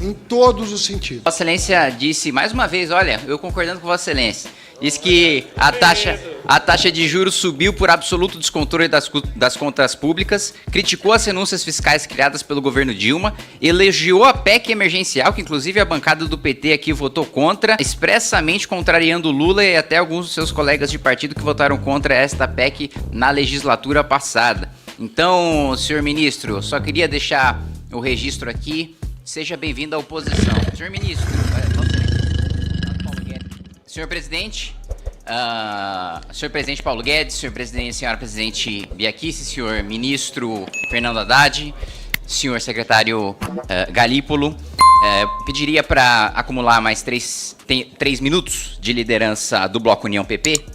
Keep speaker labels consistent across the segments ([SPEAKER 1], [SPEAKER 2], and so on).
[SPEAKER 1] em todos os sentidos.
[SPEAKER 2] Vossa Excelência disse, mais uma vez, olha, eu concordando com Vossa Excelência, disse que a taxa de juros subiu por absoluto descontrole das contas públicas, criticou as renúncias fiscais criadas pelo governo Dilma, elogiou a PEC emergencial, que inclusive a bancada do PT aqui votou contra, expressamente contrariando Lula e até alguns dos seus colegas de partido que votaram contra esta PEC na legislatura passada. Então, senhor ministro, eu só queria deixar o registro aqui. Seja bem-vindo à oposição. Senhor ministro, senhor presidente, senhor presidente Paulo Guedes, senhora presidente Bia Kicis, senhor ministro Fernando Haddad, senhor secretário Galípolo, pediria para acumular mais 3 minutos de liderança do Bloco União PP,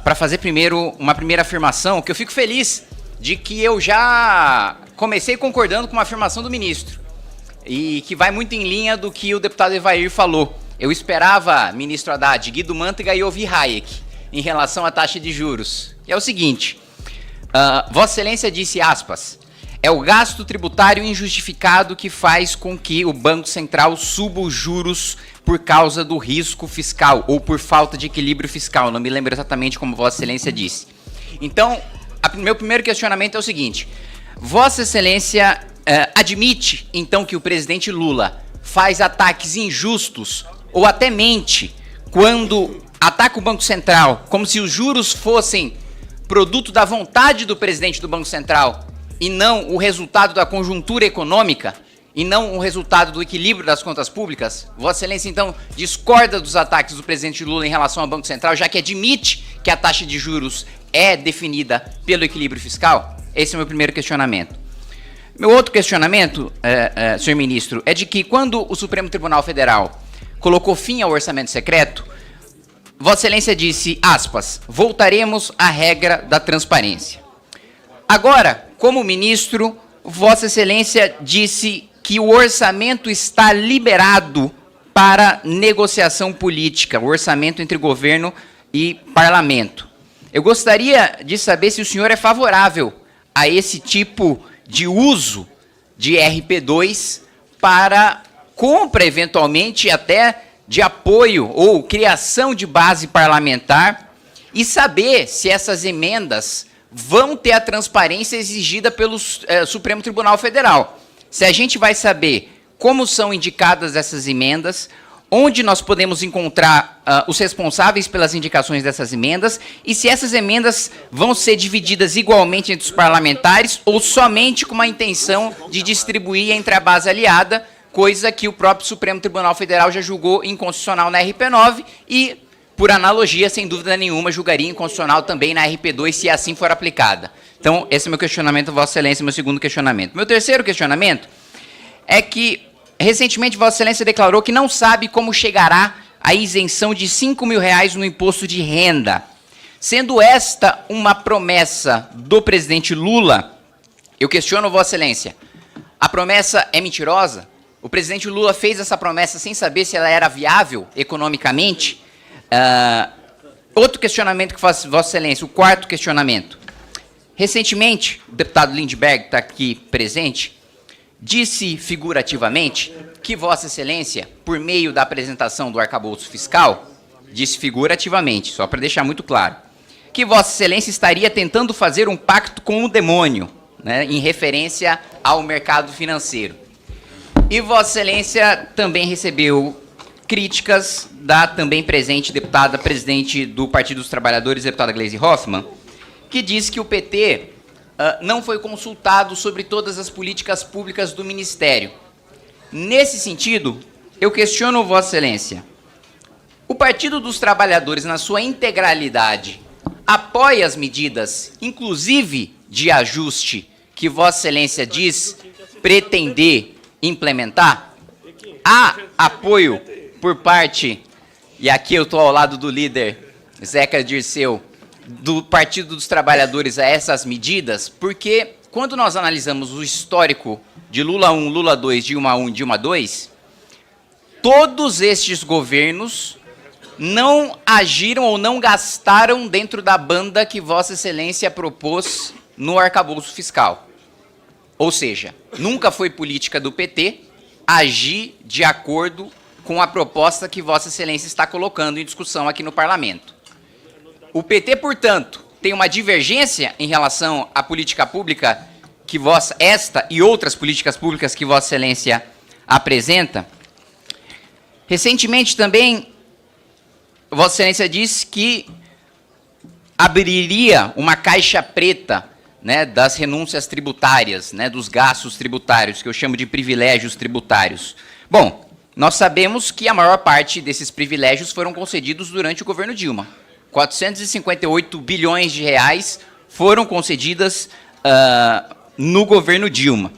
[SPEAKER 2] para fazer primeiro uma primeira afirmação, que eu fico feliz de que eu já comecei concordando com uma afirmação do ministro, e que vai muito em linha do que o deputado Evair falou. Eu esperava, ministro Haddad, Guido Mantega e ouvir Hayek em relação à taxa de juros. E é o seguinte, Vossa Excelência disse, aspas, é o gasto tributário injustificado que faz com que o Banco Central suba os juros por causa do risco fiscal ou por falta de equilíbrio fiscal. Não me lembro exatamente como Vossa Excelência disse. Então, meu primeiro questionamento é o seguinte, Vossa Excelência admite, então, que o presidente Lula faz ataques injustos ou até mente quando ataca o Banco Central, como se os juros fossem produto da vontade do presidente do Banco Central e não o resultado da conjuntura econômica e não o resultado do equilíbrio das contas públicas? Vossa Excelência, então, discorda dos ataques do presidente Lula em relação ao Banco Central, já que admite que a taxa de juros é definida pelo equilíbrio fiscal? Esse é o meu primeiro questionamento. Meu outro questionamento, senhor ministro, é de que quando o Supremo Tribunal Federal colocou fim ao orçamento secreto, Vossa Excelência disse, aspas, voltaremos à regra da transparência. Agora, como ministro, Vossa Excelência disse que o orçamento está liberado para negociação política, o orçamento entre governo e parlamento. Eu gostaria de saber se o senhor é favorável a esse tipo de uso de RP2 para compra, eventualmente, até de apoio ou criação de base parlamentar e saber se essas emendas vão ter a transparência exigida pelo Supremo Tribunal Federal. Se a gente vai saber como são indicadas essas emendas, onde nós podemos encontrar os responsáveis pelas indicações dessas emendas e se essas emendas vão ser divididas igualmente entre os parlamentares ou somente com uma intenção de distribuir entre a base aliada, coisa que o próprio Supremo Tribunal Federal já julgou inconstitucional na RP9 e, por analogia, sem dúvida nenhuma, julgaria inconstitucional também na RP2 se assim for aplicada. Então, esse é o meu questionamento, Vossa Excelência, meu segundo questionamento. Meu terceiro questionamento é que recentemente, Vossa Excelência declarou que não sabe como chegará a isenção de R$5 mil no imposto de renda. Sendo esta uma promessa do presidente Lula, eu questiono, Vossa Excelência, a promessa é mentirosa? O presidente Lula fez essa promessa sem saber se ela era viável economicamente? Outro questionamento que faço, Vossa Excelência, o quarto questionamento. Recentemente, o deputado Lindbergh está aqui presente, disse figurativamente que Vossa Excelência, por meio da apresentação do arcabouço fiscal, disse figurativamente, só para deixar muito claro, que Vossa Excelência estaria tentando fazer um pacto com o demônio, né, em referência ao mercado financeiro. E Vossa Excelência também recebeu críticas da também presente deputada presidente do Partido dos Trabalhadores, deputada Gleisi Hoffmann, que diz que o PT não foi consultado sobre todas as políticas públicas do Ministério. Nesse sentido, eu questiono Vossa Excelência. O Partido dos Trabalhadores, na sua integralidade, apoia as medidas, inclusive de ajuste, que Vossa Excelência diz pretender implementar? Há apoio por parte, e aqui eu estou ao lado do líder Zeca Dirceu, do Partido dos Trabalhadores a essas medidas, porque quando nós analisamos o histórico de Lula 1, Lula 2, Dilma 1, Dilma 2, todos estes governos não agiram ou não gastaram dentro da banda que Vossa Excelência propôs no arcabouço fiscal. Ou seja, nunca foi política do PT agir de acordo com a proposta que Vossa Excelência está colocando em discussão aqui no Parlamento. O PT, portanto, tem uma divergência em relação à política pública que esta e outras políticas públicas que Vossa Excelência apresenta. Recentemente também, Vossa Excelência disse que abriria uma caixa preta, né, das renúncias tributárias, né, dos gastos tributários, que eu chamo de privilégios tributários. Bom, nós sabemos que a maior parte desses privilégios foram concedidos durante o governo Dilma. 458 bilhões de reais foram concedidas no governo Dilma.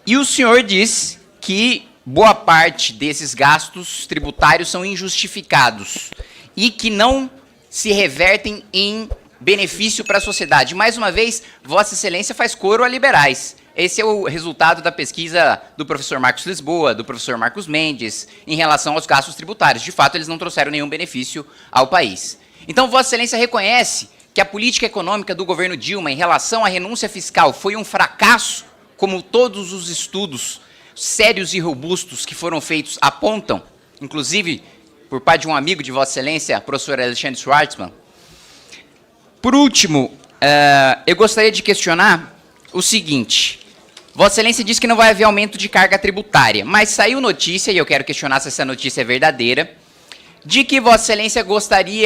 [SPEAKER 2] E o senhor diz que boa parte desses gastos tributários são injustificados e que não se revertem em benefício para a sociedade. Mais uma vez, Vossa Excelência faz coro a liberais. Esse é o resultado da pesquisa do professor Marcos Lisboa, do professor Marcos Mendes, em relação aos gastos tributários. De fato, eles não trouxeram nenhum benefício ao país. Então, Vossa Excelência reconhece que a política econômica do governo Dilma em relação à renúncia fiscal foi um fracasso, como todos os estudos sérios e robustos que foram feitos apontam, inclusive por parte de um amigo de Vossa Excelência, professor Alexandre Schwartzman. Por último, eu gostaria de questionar o seguinte. Vossa Excelência disse que não vai haver aumento de carga tributária, mas saiu notícia, e eu quero questionar se essa notícia é verdadeira, de que Vossa Excelência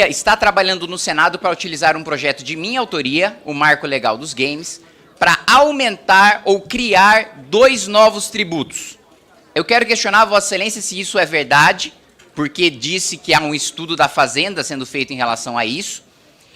[SPEAKER 2] está trabalhando no Senado para utilizar um projeto de minha autoria, o Marco Legal dos Games, para aumentar ou criar 2 novos tributos. Eu quero questionar Vossa Excelência se isso é verdade, porque disse que há um estudo da Fazenda sendo feito em relação a isso,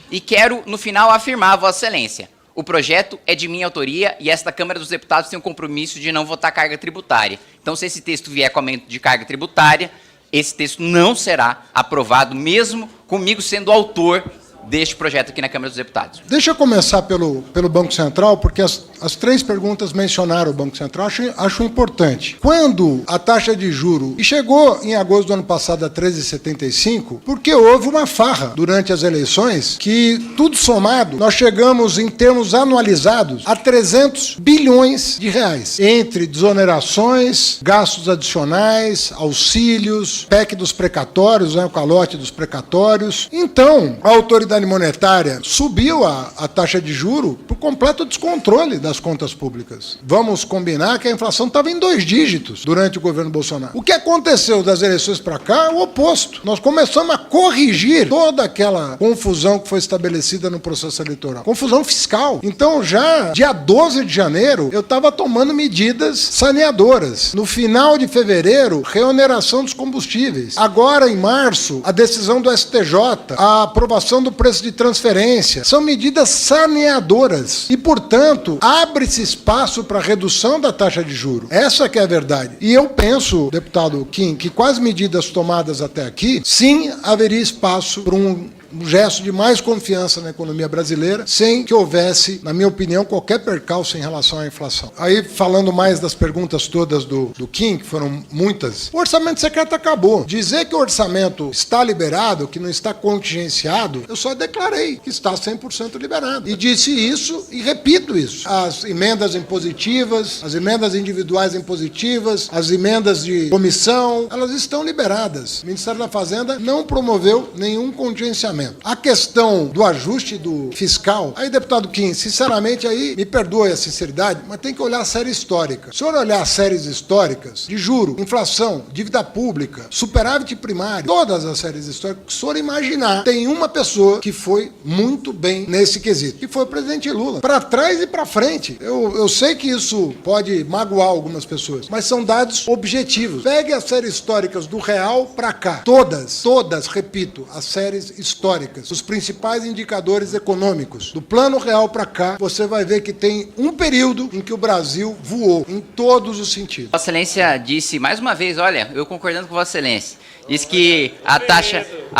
[SPEAKER 2] e quero, no final, afirmar Vossa Excelência. O projeto é de minha autoria e esta Câmara dos Deputados tem um compromisso de não votar carga tributária. Então, se esse texto vier com aumento de carga tributária, esse texto não será aprovado, mesmo comigo sendo autor deste projeto aqui na Câmara dos Deputados.
[SPEAKER 1] Deixa eu começar pelo Banco Central, porque as 3 perguntas mencionaram o Banco Central, acho importante. Quando a taxa de juro, e chegou em agosto do ano passado a 13,75, porque houve uma farra durante as eleições, que tudo somado, nós chegamos em termos anualizados a 300 bilhões de reais, entre desonerações, gastos adicionais, auxílios, PEC dos precatórios, né, o calote dos precatórios. Então, a autoridade monetária subiu a taxa de juro por completo descontrole das contas públicas. Vamos combinar que a inflação estava em 2 dígitos durante o governo Bolsonaro. O que aconteceu das eleições para cá é o oposto. Nós começamos a corrigir toda aquela confusão que foi estabelecida no processo eleitoral. Confusão fiscal. Então, já dia 12 de janeiro, eu estava tomando medidas saneadoras. No final de fevereiro, reoneração dos combustíveis. Agora, em março, a decisão do STJ, a aprovação do preço de transferência, são medidas saneadoras e, portanto, abre-se espaço para redução da taxa de juros. Essa que é a verdade. E eu penso, deputado Kim, que com as medidas tomadas até aqui, sim, haveria espaço para um gesto de mais confiança na economia brasileira, sem que houvesse, na minha opinião, qualquer percalço em relação à inflação. Aí, falando mais das perguntas todas do Kim, que foram muitas, o orçamento secreto acabou. Dizer que o orçamento está liberado, que não está contingenciado, eu só declarei que está 100% liberado. E disse isso e repito isso. As emendas impositivas, as emendas individuais impositivas, as emendas de comissão, elas estão liberadas. O Ministério da Fazenda não promoveu nenhum contingenciamento. A questão do ajuste do fiscal, aí, deputado Kim, sinceramente, aí, me perdoe a sinceridade, mas tem que olhar a série histórica. Se o senhor olhar as séries históricas de juro, inflação, dívida pública, superávit primário, todas as séries históricas, se o senhor imaginar, tem uma pessoa que foi muito bem nesse quesito, que foi o presidente Lula. Para trás e para frente. Eu sei que isso pode magoar algumas pessoas, mas são dados objetivos. Pegue as séries históricas do real para cá. Todas, repito, as séries históricas, os principais indicadores econômicos. Do plano real para cá, você vai ver que tem um período em que o Brasil voou, em todos os sentidos.
[SPEAKER 2] Vossa Excelência disse, mais uma vez, olha, eu concordando com Vossa Excelência, disse que a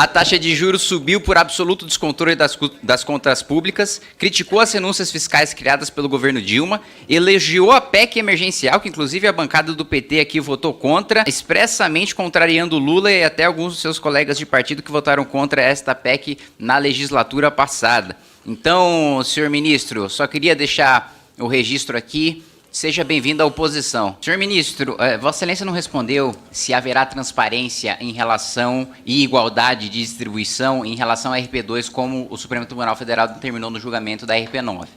[SPEAKER 2] taxa de juros subiu por absoluto descontrole das contas públicas, criticou as renúncias fiscais criadas pelo governo Dilma, elogiou a PEC emergencial, que inclusive a bancada do PT aqui votou contra, expressamente contrariando Lula e até alguns dos seus colegas de partido que votaram contra esta PEC na legislatura passada. Então, senhor ministro, só queria deixar o registro aqui Seja bem-vindo à oposição. Senhor ministro, Vossa Excelência não respondeu se haverá transparência em relação e igualdade de distribuição em relação à RP2, como o Supremo Tribunal Federal determinou no julgamento da RP9.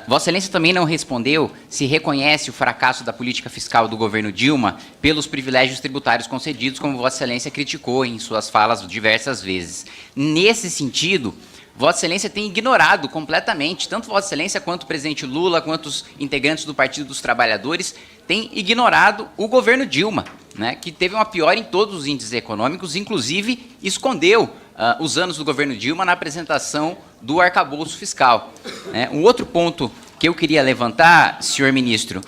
[SPEAKER 2] Vossa Excelência também não respondeu se reconhece o fracasso da política fiscal do governo Dilma pelos privilégios tributários concedidos, como Vossa Excelência criticou em suas falas diversas vezes. Nesse sentido, Vossa Excelência tem ignorado completamente, tanto Vossa Excelência quanto o presidente Lula, quanto os integrantes do Partido dos Trabalhadores, têm ignorado o governo Dilma, né, que teve uma piora em todos os índices econômicos, inclusive escondeu os anos do governo Dilma na apresentação do arcabouço fiscal. Um outro ponto que eu queria levantar, senhor ministro,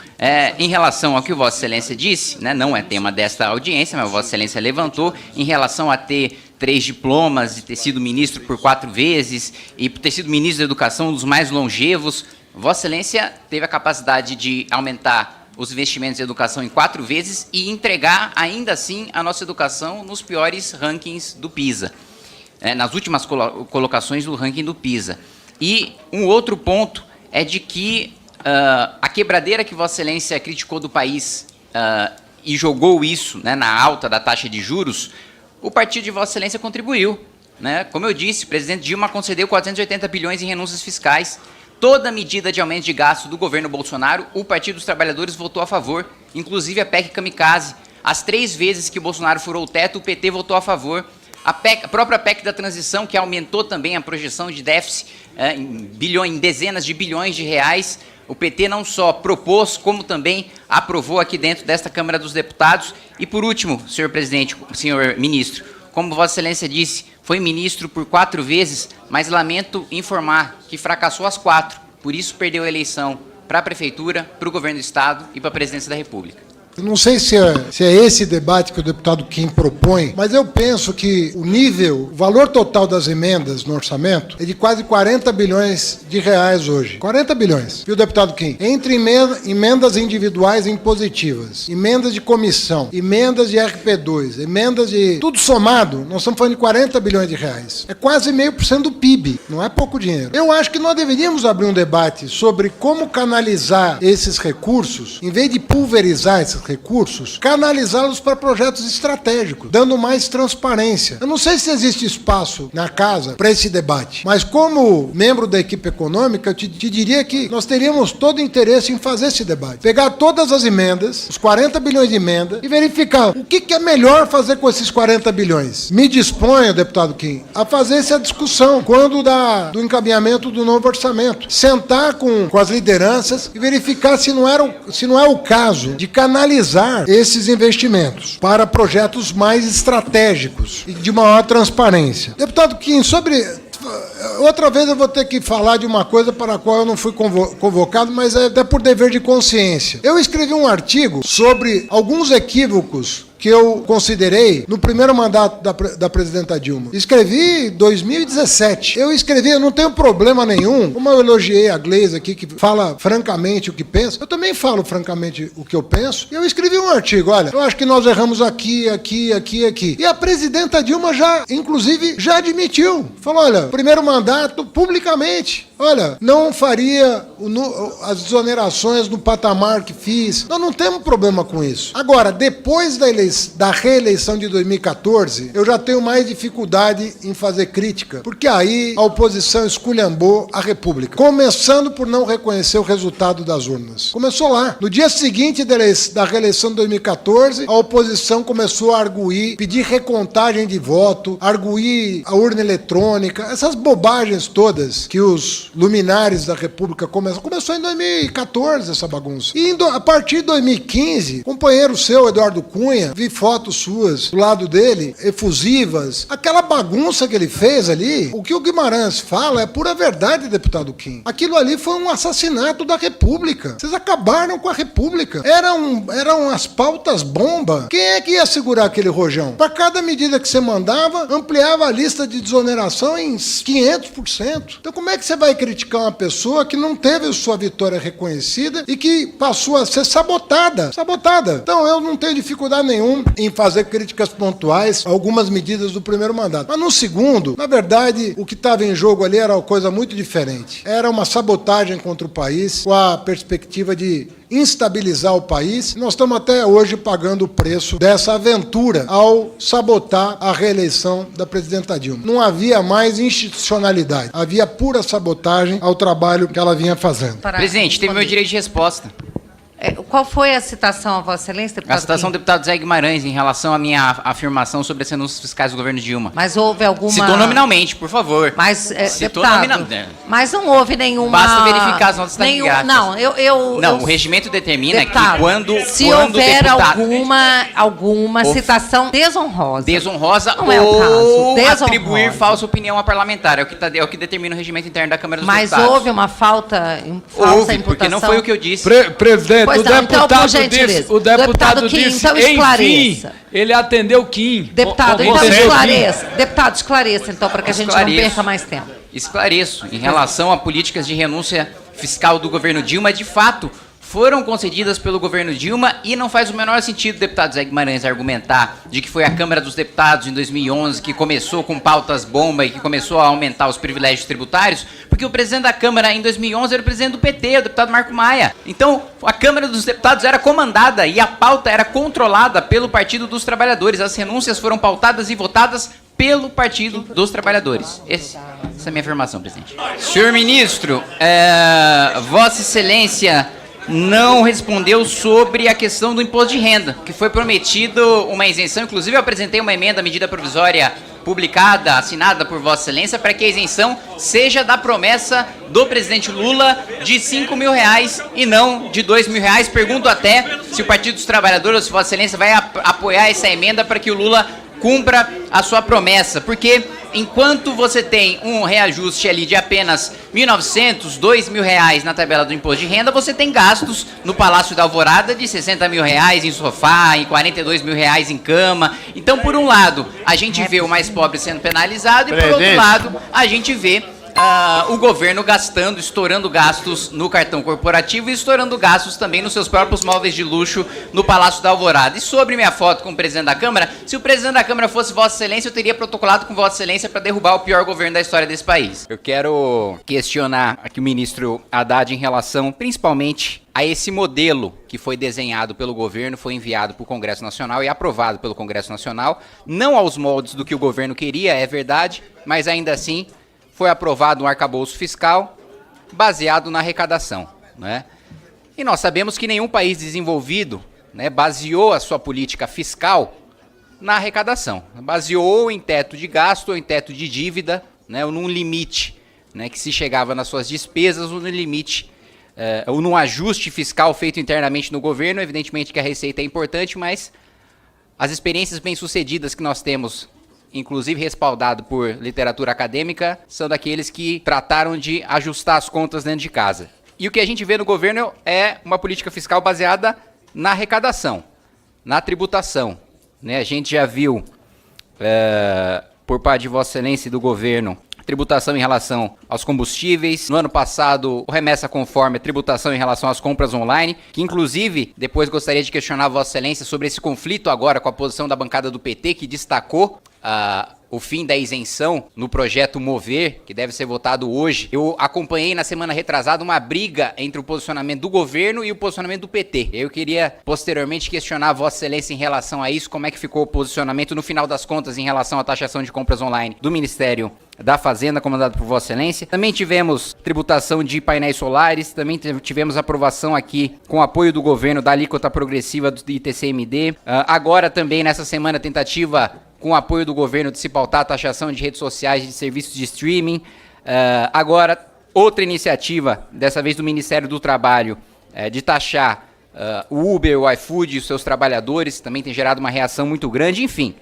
[SPEAKER 2] em relação ao que Vossa Excelência disse, né, não é tema desta audiência, mas Vossa Excelência levantou, em relação a ter 3 diplomas e ter sido ministro por 4 vezes e ter sido ministro da Educação, um dos mais longevos. Vossa Excelência teve a capacidade de aumentar os investimentos em educação em 4 vezes e entregar, ainda assim, a nossa educação nos piores rankings do PISA, nas últimas colocações do ranking do PISA. E um outro ponto é de que a quebradeira que Vossa Excelência criticou do país e jogou isso, né, na alta da taxa de juros, o partido de Vossa Excelência contribuiu, né? Como eu disse, o presidente Dilma concedeu 480 bilhões em renúncias fiscais. Toda medida de aumento de gasto do governo Bolsonaro, o Partido dos Trabalhadores votou a favor, inclusive a PEC Kamikaze. As 3 vezes que Bolsonaro furou o teto, o PT votou a favor. A própria PEC da transição, que aumentou também a projeção de déficit em dezenas de bilhões de reais, o PT não só propôs, como também aprovou aqui dentro desta Câmara dos Deputados. E, por último, senhor presidente, senhor ministro, como Vossa Excelência disse, foi ministro por 4 vezes, mas lamento informar que fracassou as 4, por isso perdeu a eleição para a Prefeitura, para o Governo do Estado e para a Presidência da República.
[SPEAKER 1] Eu não sei se é esse debate que o deputado Kim propõe, mas eu penso que o valor total das emendas no orçamento é de quase 40 bilhões de reais hoje. 40 bilhões. Viu, deputado Kim? Entre emendas individuais e impositivas, emendas de comissão, emendas de RP2, emendas de... tudo somado, nós estamos falando de 40 bilhões de reais. É quase 0,5% do PIB. Não é pouco dinheiro. Eu acho que nós deveríamos abrir um debate sobre como canalizar esses recursos, em vez de pulverizar esses recursos, canalizá-los para projetos estratégicos, dando mais transparência. Eu não sei se existe espaço na casa para esse debate, mas como membro da equipe econômica, eu te diria que nós teríamos todo interesse em fazer esse debate. Pegar todas as emendas, os 40 bilhões de emenda, e verificar o que é melhor fazer com esses 40 bilhões. Me disponho, deputado Kim, a fazer essa discussão quando do encaminhamento do novo orçamento. Sentar com as lideranças e verificar se não é o caso de canalizar esses investimentos para projetos mais estratégicos e de maior transparência. Deputado Kim, outra vez eu vou ter que falar de uma coisa para a qual eu não fui convocado, mas é até por dever de consciência. Eu escrevi um artigo sobre alguns equívocos que eu considerei no primeiro mandato da presidenta Dilma. Escrevi em 2017. Eu não tenho problema nenhum, como eu elogiei a Gleisi aqui, que fala francamente o que pensa, eu também falo francamente o que eu penso, e eu escrevi um artigo, olha, eu acho que nós erramos aqui. E a presidenta Dilma inclusive, já admitiu. Falou, olha, primeiro mandato, publicamente, olha, não faria as exonerações no patamar que fiz. Nós não temos problema com isso. Agora, depois da reeleição de 2014, eu já tenho mais dificuldade em fazer crítica, porque aí a oposição esculhambou a República, começando por não reconhecer o resultado das urnas. Começou lá. No dia seguinte da reeleição de 2014, a oposição começou a arguir, pedir recontagem de voto, arguir a urna eletrônica, essas bobagens todas que os luminares da República começou em 2014 essa bagunça. E a partir de 2015, companheiro seu, Eduardo Cunha, vi fotos suas do lado dele, efusivas, aquela bagunça que ele fez ali, o que o Guimarães fala é pura verdade, deputado Kim. Aquilo ali foi um assassinato da República. Vocês acabaram com a República. Eram as pautas bomba. Quem é que ia segurar aquele rojão? Para cada medida que você mandava, ampliava a lista de desoneração em 500%. Então como é que você vai criticar uma pessoa que não teve sua vitória reconhecida e que passou a ser sabotada? Então eu não tenho dificuldade nenhuma em fazer críticas pontuais a algumas medidas do primeiro mandato. Mas no segundo, na verdade, o que estava em jogo ali era uma coisa muito diferente. Era uma sabotagem contra o país com a perspectiva de instabilizar o país. Nós estamos até hoje pagando o preço dessa aventura ao sabotar a reeleição da presidenta Dilma. Não havia mais institucionalidade, havia pura sabotagem ao trabalho que ela vinha fazendo.
[SPEAKER 2] Presidente, teve meu direito de resposta.
[SPEAKER 3] Qual foi a citação, a Vossa Excelência, deputado?
[SPEAKER 2] A citação do deputado Zé Guimarães em relação à minha afirmação sobre as renúncias fiscais do governo Dilma.
[SPEAKER 3] Mas houve alguma...
[SPEAKER 2] Citou nominalmente, por favor.
[SPEAKER 3] Mas,
[SPEAKER 2] citou
[SPEAKER 3] deputado,
[SPEAKER 2] nominalmente.
[SPEAKER 3] Mas não houve nenhuma...
[SPEAKER 2] Basta verificar as notas taquigráficas.
[SPEAKER 3] Não,
[SPEAKER 2] o regimento determina
[SPEAKER 3] deputado,
[SPEAKER 2] que quando
[SPEAKER 3] houver
[SPEAKER 2] deputado,
[SPEAKER 3] alguma citação desonrosa
[SPEAKER 2] não é o caso. Atribuir falsa opinião a parlamentar, é o que determina o regimento interno da Câmara dos Deputados.
[SPEAKER 3] Mas houve uma falsa
[SPEAKER 2] houve,
[SPEAKER 3] imputação?
[SPEAKER 2] porque não foi o que eu disse.
[SPEAKER 4] Presidente,
[SPEAKER 3] Pois
[SPEAKER 4] o
[SPEAKER 3] não, então,
[SPEAKER 4] deputado
[SPEAKER 3] por gentileza.
[SPEAKER 4] disse, o deputado
[SPEAKER 3] Kim,
[SPEAKER 4] disse,
[SPEAKER 3] então
[SPEAKER 4] enfim,
[SPEAKER 3] esclareça.
[SPEAKER 4] ele atendeu Kim.
[SPEAKER 3] Deputado, então esclareça. Deputado, esclareça, então, para que a gente não perca mais tempo.
[SPEAKER 2] Esclareço. Em relação a políticas de renúncia fiscal do governo Dilma, de fato, foram concedidas pelo governo Dilma e não faz o menor sentido o deputado Zé Guimarães argumentar de que foi a Câmara dos Deputados em 2011 que começou com pautas bomba e que começou a aumentar os privilégios tributários, porque o presidente da Câmara em 2011 era o presidente do PT, o deputado Marco Maia. Então, a Câmara dos Deputados era comandada e a pauta era controlada pelo Partido dos Trabalhadores. As renúncias foram pautadas e votadas pelo Partido dos Trabalhadores. Essa é a minha afirmação, presidente. Senhor ministro, Vossa Excelência não respondeu sobre a questão do imposto de renda, que foi prometido uma isenção. Inclusive, eu apresentei uma emenda à medida provisória publicada, assinada por Vossa Excelência, para que a isenção seja da promessa do presidente Lula de R$5.000 e não de R$2.000. Pergunto até se o Partido dos Trabalhadores, ou se Vossa Excelência vai apoiar essa emenda para que o Lula cumpra a sua promessa, porque enquanto você tem um reajuste ali de apenas R$1.900, R$2.000 na tabela do imposto de renda, você tem gastos no Palácio da Alvorada de R$60.000 em sofá, em R$42.000 em cama. Então, por um lado, a gente vê o mais pobre sendo penalizado e, por outro lado, a gente vê o governo gastando, estourando gastos no cartão corporativo e estourando gastos também nos seus próprios móveis de luxo no Palácio da Alvorada. E sobre minha foto com o presidente da Câmara, se o presidente da Câmara fosse Vossa Excelência, eu teria protocolado com Vossa Excelência para derrubar o pior governo da história desse país. Eu quero questionar aqui o ministro Haddad em relação, principalmente, a esse modelo que foi desenhado pelo governo, foi enviado para o Congresso Nacional e aprovado pelo Congresso Nacional, não aos moldes do que o governo queria, é verdade, mas ainda assim foi aprovado um arcabouço fiscal baseado na arrecadação, né? E nós sabemos que nenhum país desenvolvido, né, baseou a sua política fiscal na arrecadação. Baseou em teto de gasto ou em teto de dívida, né, ou num limite, né, que se chegava nas suas despesas ou no limite, ou num ajuste fiscal feito internamente no governo. Evidentemente que a receita é importante, mas as experiências bem-sucedidas que nós temos, inclusive respaldado por literatura acadêmica, são daqueles que trataram de ajustar as contas dentro de casa. E o que a gente vê no governo é uma política fiscal baseada na arrecadação, na tributação, né? A gente já viu, por parte de Vossa Excelência e do governo, tributação em relação aos combustíveis. No ano passado, o remessa conforme a tributação em relação às compras online, que inclusive, depois gostaria de questionar Vossa Excelência sobre esse conflito agora com a posição da bancada do PT, que destacou o fim da isenção no projeto Mover, que deve ser votado hoje. Eu acompanhei na semana retrasada uma briga entre o posicionamento do governo e o posicionamento do PT. Eu queria posteriormente questionar a Vossa Excelência em relação a isso, como é que ficou o posicionamento no final das contas em relação à taxação de compras online do Ministério da Fazenda, comandado por Vossa Excelência. Também tivemos tributação de painéis solares, também tivemos aprovação aqui com apoio do governo da alíquota progressiva do ITCMD. Agora também nessa semana tentativa com o apoio do governo de se pautar a taxação de redes sociais e de serviços de streaming. Agora, outra iniciativa, dessa vez do Ministério do Trabalho, de taxar o Uber, o iFood e os seus trabalhadores, também tem gerado uma reação muito grande. Enfim,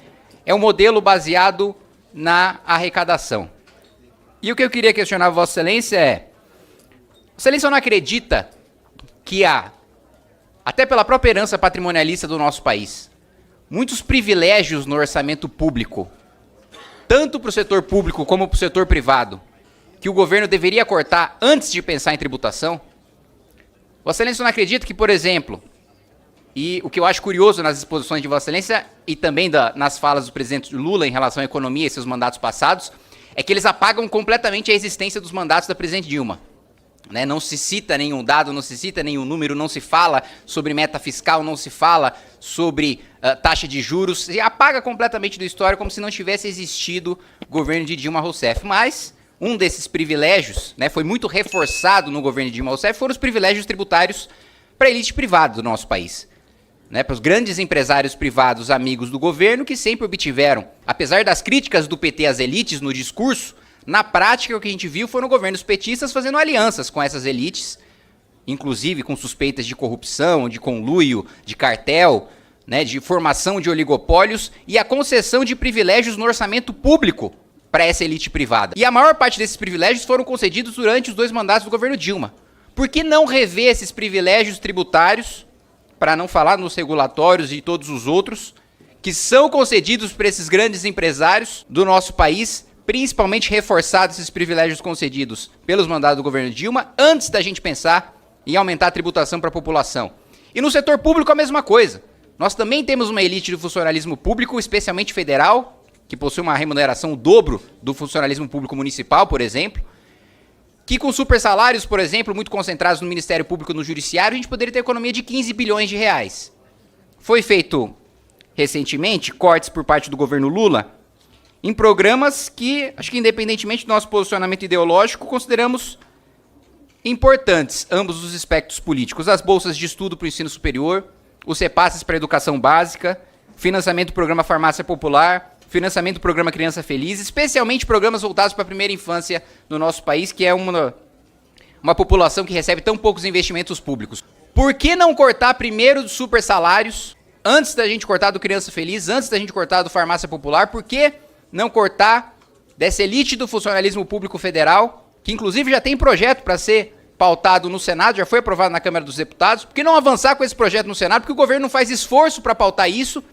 [SPEAKER 2] é um modelo baseado na arrecadação. E o que eu queria questionar a Vossa Excelência é: Vossa Excelência não acredita que há, até pela própria herança patrimonialista do nosso país, muitos privilégios no orçamento público, tanto para o setor público como para o setor privado, que o governo deveria cortar antes de pensar em tributação? Vossa Excelência não acredita que, por exemplo, e o que eu acho curioso nas exposições de Vossa Excelência e também nas falas do presidente Lula em relação à economia e seus mandatos passados, é que eles apagam completamente a existência dos mandatos da presidente Dilma. né? Não se cita nenhum dado, não se cita nenhum número, não se fala sobre meta fiscal, não se fala sobre taxa de juros, se apaga completamente do histórico como se não tivesse existido governo de Dilma Rousseff. Mas um desses privilégios, né, foi muito reforçado no governo de Dilma Rousseff, foram os privilégios tributários para a elite privada do nosso país. Né, para os grandes empresários privados amigos do governo que sempre obtiveram, apesar das críticas do PT às elites no discurso, na prática o que a gente viu foram governos petistas fazendo alianças com essas elites, inclusive com suspeitas de corrupção, de conluio, de cartel, né, de formação de oligopólios e a concessão de privilégios no orçamento público para essa elite privada. E a maior parte desses privilégios foram concedidos durante os 2 mandatos do governo Dilma. Por que não rever esses privilégios tributários, para não falar nos regulatórios e todos os outros, que são concedidos para esses grandes empresários do nosso país, principalmente reforçados esses privilégios concedidos pelos mandados do governo Dilma, antes da gente pensar em aumentar a tributação para a população. E no setor público a mesma coisa. Nós também temos uma elite do funcionalismo público, especialmente federal, que possui uma remuneração o dobro do funcionalismo público municipal, por exemplo, que com super salários, por exemplo, muito concentrados no Ministério Público e no Judiciário, a gente poderia ter economia de 15 bilhões de reais. Foi feito recentemente cortes por parte do governo Lula em programas que, acho que independentemente do nosso posicionamento ideológico, consideramos importantes, ambos os espectros políticos. As bolsas de estudo para o ensino superior, os repasses para a educação básica, financiamento do programa Farmácia Popular, financiamento do programa Criança Feliz, especialmente programas voltados para a primeira infância no nosso país, que é uma população que recebe tão poucos investimentos públicos. Por que não cortar primeiro dos super salários, antes da gente cortar do Criança Feliz, antes da gente cortar do Farmácia Popular? Por que não cortar dessa elite do funcionalismo público federal, que inclusive já tem projeto para ser pautado no Senado, já foi aprovado na Câmara dos Deputados? Por que não avançar com esse projeto no Senado? Porque o governo não faz esforço para pautar isso,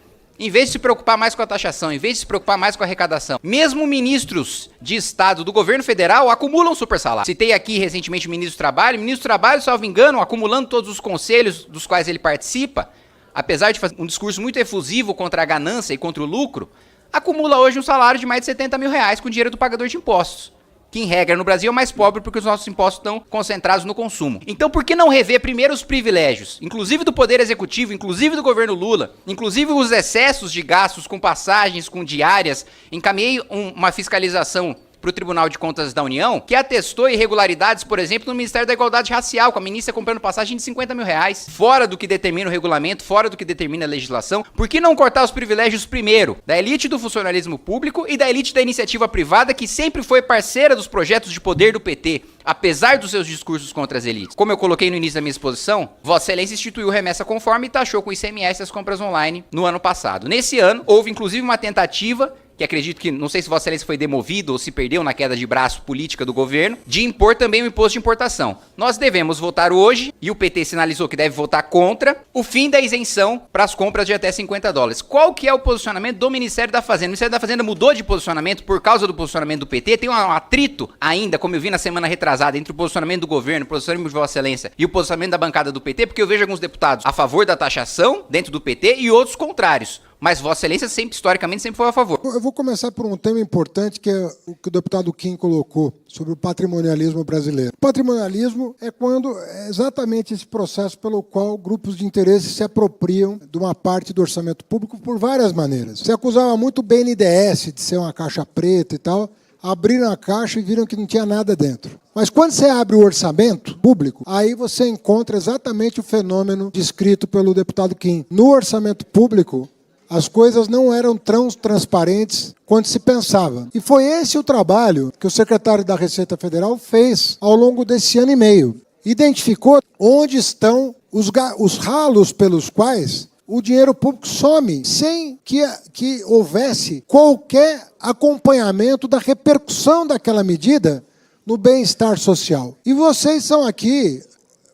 [SPEAKER 2] em vez de se preocupar mais com a taxação, em vez de se preocupar mais com a arrecadação. Mesmo ministros de Estado do governo federal acumulam super salário. Citei aqui recentemente o ministro do Trabalho. O ministro do Trabalho, salvo engano, acumulando todos os conselhos dos quais ele participa, apesar de fazer um discurso muito efusivo contra a ganância e contra o lucro, acumula hoje um salário de mais de 70 mil reais com dinheiro do pagador de impostos, que em regra no Brasil é o mais pobre porque os nossos impostos estão concentrados no consumo. Então por que não rever primeiro os privilégios, inclusive do Poder Executivo, inclusive do governo Lula, inclusive os excessos de gastos com passagens, com diárias? Encaminhei uma fiscalização para o Tribunal de Contas da União, que atestou irregularidades, por exemplo, no Ministério da Igualdade Racial, com a ministra comprando passagem de 50 mil reais, fora do que determina o regulamento, fora do que determina a legislação. Por que não cortar os privilégios primeiro da elite do funcionalismo público e da elite da iniciativa privada, que sempre foi parceira dos projetos de poder do PT, apesar dos seus discursos contra as elites? Como eu coloquei no início da minha exposição, Vossa Excelência instituiu remessa conforme e taxou com ICMS as compras online no ano passado. Nesse ano, houve inclusive uma tentativa, que acredito que, não sei se Vossa Excelência foi demovido ou se perdeu na queda de braço política do governo, de impor também o imposto de importação. Nós devemos votar hoje, e o PT sinalizou que deve votar contra, o fim da isenção para as compras de até 50 dólares. Qual que é o posicionamento do Ministério da Fazenda? O Ministério da Fazenda mudou de posicionamento por causa do posicionamento do PT, tem um atrito ainda, como eu vi na semana retrasada, entre o posicionamento do governo, o posicionamento de Vossa Excelência e o posicionamento da bancada do PT, porque eu vejo alguns deputados a favor da taxação dentro do PT e outros contrários. Mas Vossa Excelência sempre, historicamente, sempre foi a favor.
[SPEAKER 1] Eu vou começar por um tema importante, que é o que o deputado Kim colocou, sobre o patrimonialismo brasileiro. O patrimonialismo é exatamente esse processo pelo qual grupos de interesse se apropriam de uma parte do orçamento público por várias maneiras. Se acusava muito o BNDES de ser uma caixa preta e tal, abriram a caixa e viram que não tinha nada dentro. Mas quando você abre o orçamento público, aí você encontra exatamente o fenômeno descrito pelo deputado Kim. No orçamento público, as coisas não eram tão transparentes quanto se pensava. E foi esse o trabalho que o secretário da Receita Federal fez ao longo desse ano e meio. Identificou onde estão os ralos pelos quais o dinheiro público some, sem que houvesse qualquer acompanhamento da repercussão daquela medida no bem-estar social. E vocês são aqui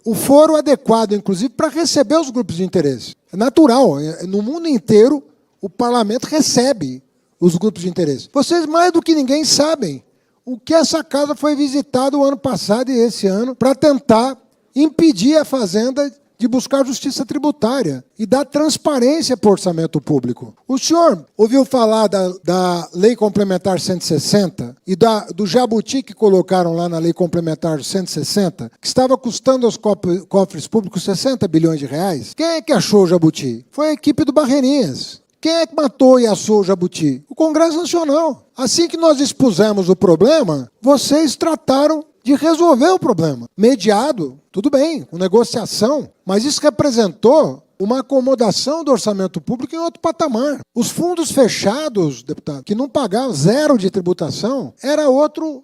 [SPEAKER 1] o foro adequado, inclusive, para receber os grupos de interesse. É natural, no mundo inteiro o parlamento recebe os grupos de interesse. Vocês, mais do que ninguém, sabem o que essa casa foi visitada o ano passado e esse ano para tentar impedir a Fazenda de buscar justiça tributária e dar transparência para o orçamento público. O senhor ouviu falar da Lei Complementar 160 e do jabuti que colocaram lá na Lei Complementar 160, que estava custando aos cofres públicos 60 bilhões de reais? Quem é que achou o jabuti? Foi a equipe do Barreirinhas. Quem é que matou e assou o jabuti? O Congresso Nacional. Assim que nós expusemos o problema, vocês trataram de resolver o problema. Mediado, tudo bem, com negociação, mas isso representou uma acomodação do orçamento público em outro patamar. Os fundos fechados, deputado, que não pagavam zero de tributação, não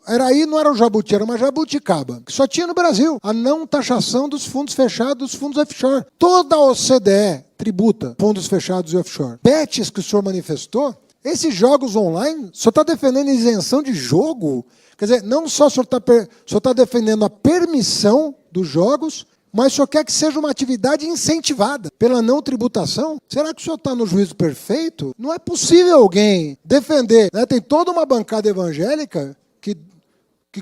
[SPEAKER 1] era o jabuti, era uma jabuticaba, que só tinha no Brasil. A não taxação dos fundos fechados, dos fundos offshore. Toda a OCDE tributa fundos fechados e offshore. Bets que o senhor manifestou, esses jogos online, o senhor está defendendo isenção de jogo? Quer dizer, não só o senhor está defendendo a permissão dos jogos, mas o senhor quer que seja uma atividade incentivada pela não tributação? Será que o senhor está no juízo perfeito? Não é possível alguém defender, né? Tem toda uma bancada evangélica que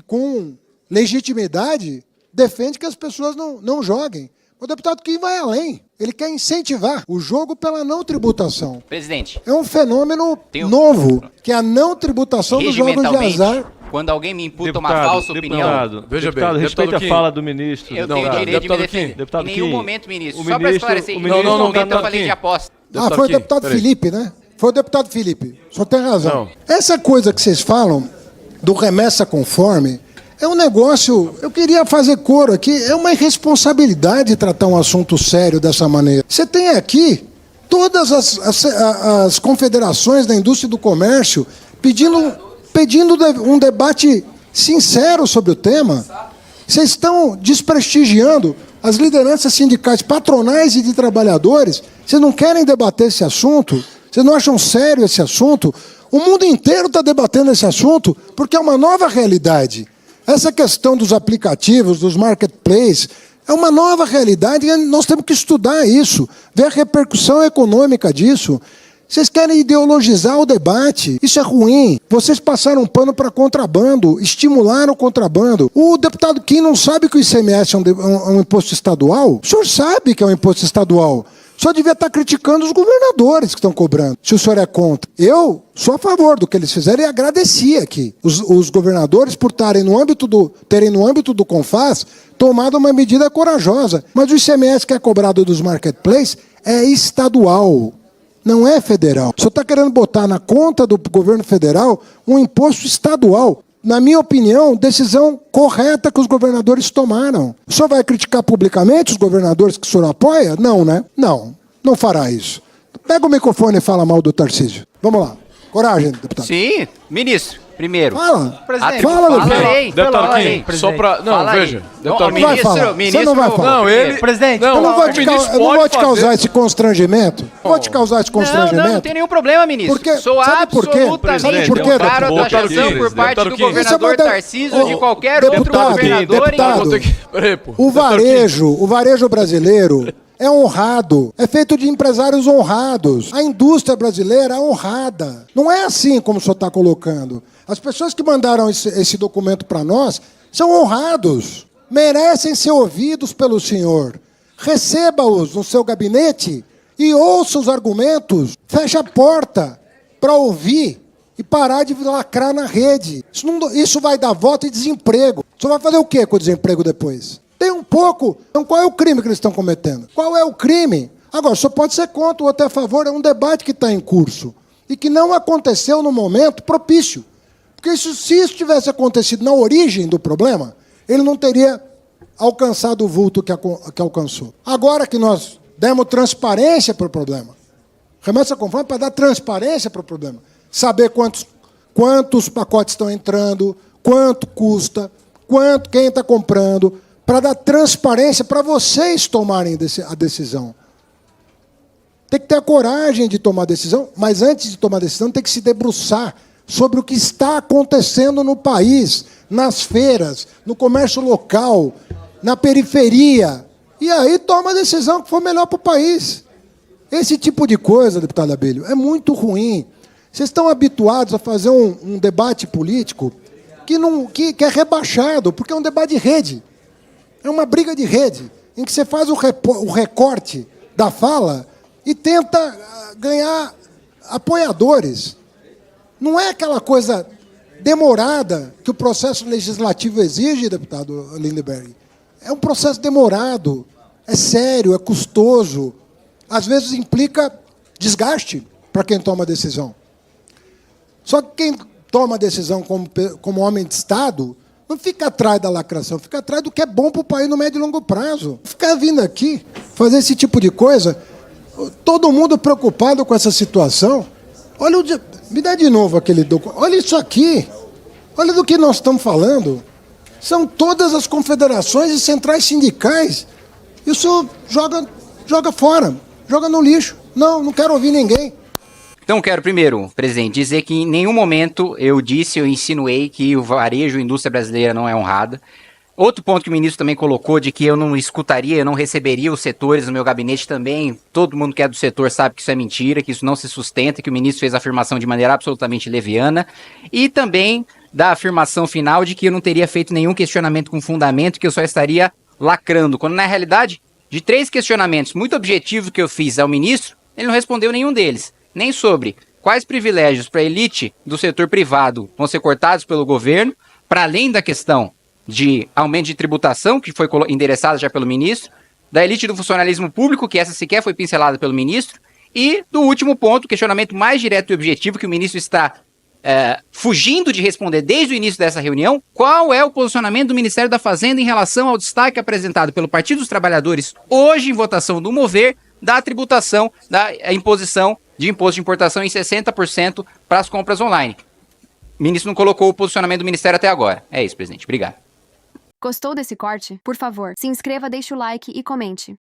[SPEAKER 1] com legitimidade, defende que as pessoas não joguem. O deputado Kim vai além. Ele quer incentivar o jogo pela não tributação.
[SPEAKER 2] Presidente.
[SPEAKER 1] É um fenômeno novo, que é a não tributação dos jogos de azar.
[SPEAKER 2] Quando alguém me imputa uma falsa opinião...
[SPEAKER 5] Veja bem, respeita a fala do ministro.
[SPEAKER 2] Eu tenho o direito de me defender.
[SPEAKER 5] Deputado
[SPEAKER 2] em nenhum
[SPEAKER 5] Kim,
[SPEAKER 2] momento, ministro. Só para esclarecer, em nenhum momento eu falei de aposta.
[SPEAKER 1] Foi o deputado Felipe, né? Foi o deputado Felipe. O senhor tem razão. Essa coisa que vocês falam do remessa conforme é um negócio... Eu queria fazer coro aqui. É uma irresponsabilidade tratar um assunto sério dessa maneira. Você tem aqui todas as confederações da indústria e do comércio pedindo um debate sincero sobre o tema. Vocês estão desprestigiando as lideranças sindicais, patronais e de trabalhadores. Vocês não querem debater esse assunto? Vocês não acham sério esse assunto? O mundo inteiro está debatendo esse assunto porque é uma nova realidade. Essa questão dos aplicativos, dos marketplaces, é uma nova realidade e nós temos que estudar isso, ver a repercussão econômica disso. Vocês querem ideologizar o debate. Isso é ruim. Vocês passaram um pano para contrabando, estimularam o contrabando. O deputado Kim não sabe que o ICMS é um imposto estadual? O senhor sabe que é um imposto estadual. O senhor devia estar criticando os governadores que estão cobrando, se o senhor é contra. Eu sou a favor do que eles fizeram e agradeci aqui. Os governadores por terem no âmbito do CONFAS tomado uma medida corajosa. Mas o ICMS que é cobrado dos marketplaces é estadual. Não é federal. O senhor está querendo botar na conta do governo federal um imposto estadual. Na minha opinião, decisão correta que os governadores tomaram. O senhor vai criticar publicamente os governadores que o senhor apoia? Não, né? Não fará isso. Pega o microfone e fala mal do Tarcísio. Vamos lá. Coragem, deputado.
[SPEAKER 2] Sim, ministro. Primeiro.
[SPEAKER 1] Fala.
[SPEAKER 2] Presidente,
[SPEAKER 1] fala,
[SPEAKER 5] deputado Kim, só para... Não, veja.
[SPEAKER 1] Deputado Kim. Você não vai falar.
[SPEAKER 5] Não, ele...
[SPEAKER 4] Presidente,
[SPEAKER 1] eu não vou te causar esse constrangimento.
[SPEAKER 2] Não tem nenhum problema, ministro.
[SPEAKER 1] Porque,
[SPEAKER 2] sou absolutamente contrário à taxação por parte do governador Tarcísio de qualquer outro governador.
[SPEAKER 1] O varejo brasileiro é honrado, é feito de empresários honrados. A indústria brasileira é honrada. Não é assim como o senhor está colocando. As pessoas que mandaram esse documento para nós são honrados, merecem ser ouvidos pelo senhor. Receba-os no seu gabinete e ouça os argumentos. Feche a porta para ouvir e parar de lacrar na rede. Isso vai dar voto e desemprego. O senhor vai fazer o quê com o desemprego depois? Tem um pouco. Então, qual é o crime que eles estão cometendo? Qual é o crime? Agora, só pode ser contra ou até a favor. É um debate que está em curso e que não aconteceu no momento propício. Porque se isso tivesse acontecido na origem do problema, ele não teria alcançado o vulto que alcançou. Agora que nós demos transparência para o problema, remessa conforme para dar transparência para o problema, saber quantos pacotes estão entrando, quanto custa, quem está comprando, para dar transparência para vocês tomarem a decisão. Tem que ter a coragem de tomar a decisão, mas antes de tomar a decisão tem que se debruçar sobre o que está acontecendo no país, nas feiras, no comércio local, na periferia. E aí toma a decisão que for melhor para o país. Esse tipo de coisa, deputado Abelho, é muito ruim. Vocês estão habituados a fazer um debate político que é rebaixado, porque é um debate de rede. É uma briga de rede.
[SPEAKER 6] em que você faz o recorte da fala e tenta ganhar apoiadores. Não é aquela coisa demorada que o processo legislativo exige, deputado Lindenberg. É um processo demorado, é sério, é custoso. Às vezes implica desgaste para quem toma a decisão. Só que quem toma a decisão como homem de Estado não fica atrás da lacração, fica atrás do que é bom para o país no médio e longo prazo. Ficar vindo aqui, fazer esse tipo de coisa, todo mundo preocupado com essa situação. Olha, me dá de novo aquele documento. Olha isso aqui. Olha do que nós estamos falando. São todas as confederações e centrais sindicais. Isso joga fora, joga no lixo. Não quero ouvir ninguém.
[SPEAKER 2] Então quero primeiro, presidente, dizer que em nenhum momento eu insinuei que o varejo e a indústria brasileira não é honrada. Outro ponto que o ministro também colocou de que eu não escutaria, eu não receberia os setores no meu gabinete também. Todo mundo que é do setor sabe que isso é mentira, que isso não se sustenta, que o ministro fez a afirmação de maneira absolutamente leviana. E também da afirmação final de que eu não teria feito nenhum questionamento com fundamento, que eu só estaria lacrando. Quando na realidade, de 3 questionamentos muito objetivos que eu fiz ao ministro, ele não respondeu nenhum deles. Nem sobre quais privilégios para a elite do setor privado vão ser cortados pelo governo, para além da questão de aumento de tributação, que foi endereçada já pelo ministro, da elite do funcionalismo público, que essa sequer foi pincelada pelo ministro, e do último ponto, questionamento mais direto e objetivo, que o ministro está fugindo de responder desde o início dessa reunião: qual é o posicionamento do Ministério da Fazenda em relação ao destaque apresentado pelo Partido dos Trabalhadores hoje em votação do Mover, da tributação, da imposição de imposto de importação em 60% para as compras online. O ministro não colocou o posicionamento do Ministério até agora. É isso, presidente. Obrigado.
[SPEAKER 7] Gostou desse corte? Por favor, se inscreva, deixe o like e comente.